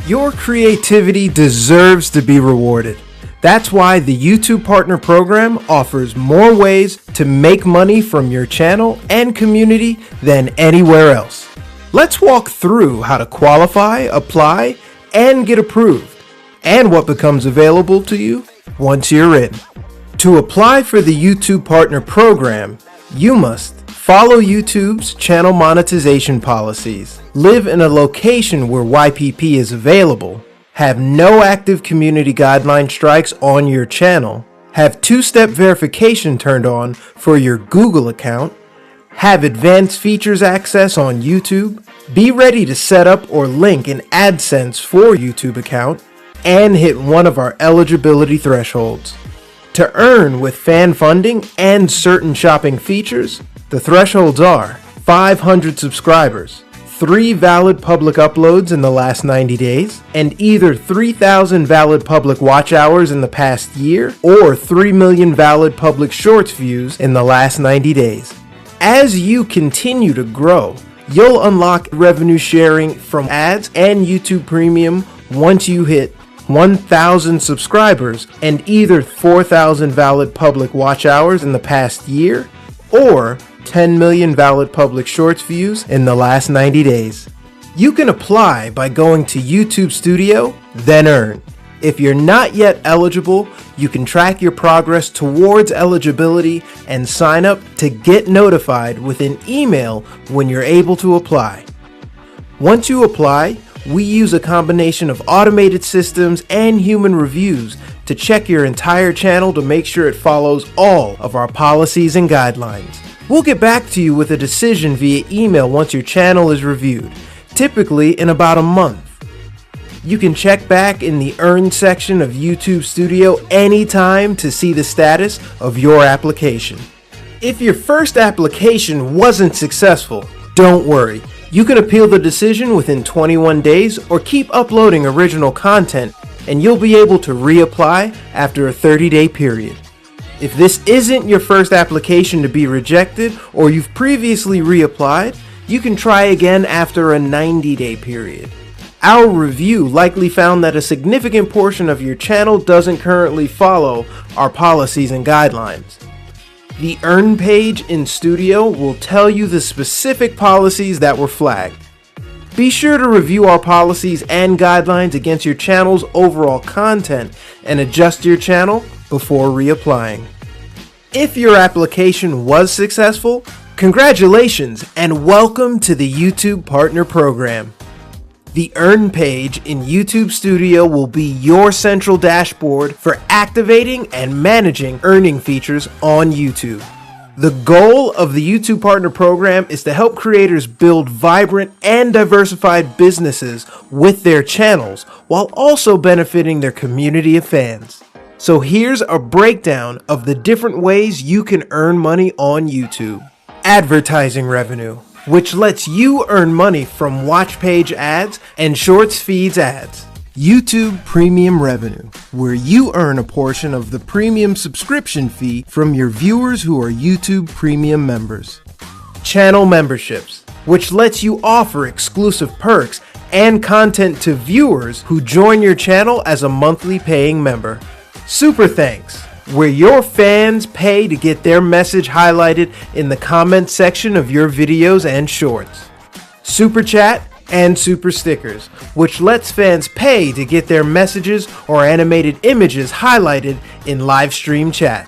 Your creativity deserves to be rewarded. That's why the YouTube Partner Program offers more ways to make money from your channel and community than anywhere else. Let's walk through how to qualify, apply, and get approved, and what becomes available to you once you're in. To apply for the YouTube Partner Program, you must follow YouTube's channel monetization policies, live in a location where YPP is available, have no active community guideline strikes on your channel, have two-step verification turned on for your Google account, have advanced features access on YouTube, be ready to set up or link an AdSense for YouTube account, and hit one of our eligibility thresholds. To earn with fan funding and certain shopping features, the thresholds are 500 subscribers, 3 valid public uploads in the last 90 days, and either 3,000 valid public watch hours in the past year or 3 million valid public shorts views in the last 90 days. As you continue to grow, you'll unlock revenue sharing from ads and YouTube Premium once you hit 1,000 subscribers and either 4,000 valid public watch hours in the past year or 10 million valid public shorts views in the last 90 days. You can apply by going to YouTube Studio, then earn. If you're not yet eligible, you can track your progress towards eligibility and sign up to get notified with an email when you're able to apply. Once you apply, we use a combination of automated systems and human reviews to check your entire channel to make sure it follows all of our policies and guidelines. We'll get back to you with a decision via email once your channel is reviewed, typically in about a month. You can check back in the Earn section of YouTube Studio anytime to see the status of your application. If your first application wasn't successful, don't worry. You can appeal the decision within 21 days or keep uploading original content and you'll be able to reapply after a 30-day period. If this isn't your first application to be rejected or you've previously reapplied, you can try again after a 90-day period. Our review likely found that a significant portion of your channel doesn't currently follow our policies and guidelines. The Earn page in Studio will tell you the specific policies that were flagged. Be sure to review our policies and guidelines against your channel's overall content and adjust your channel before reapplying. If your application was successful, congratulations and welcome to the YouTube Partner Program. The Earn page in YouTube Studio will be your central dashboard for activating and managing earning features on YouTube. The goal of the YouTube Partner Program is to help creators build vibrant and diversified businesses with their channels while also benefiting their community of fans. So here's a breakdown of the different ways you can earn money on YouTube. Advertising revenue, which lets you earn money from watch page ads and shorts feeds ads. YouTube Premium revenue, where you earn a portion of the premium subscription fee from your viewers who are YouTube Premium members. Channel memberships, which lets you offer exclusive perks and content to viewers who join your channel as a monthly paying member. Super Thanks, where your fans pay to get their message highlighted in the comment section of your videos and shorts. Super Chat and Super Stickers, which lets fans pay to get their messages or animated images highlighted in live stream chat.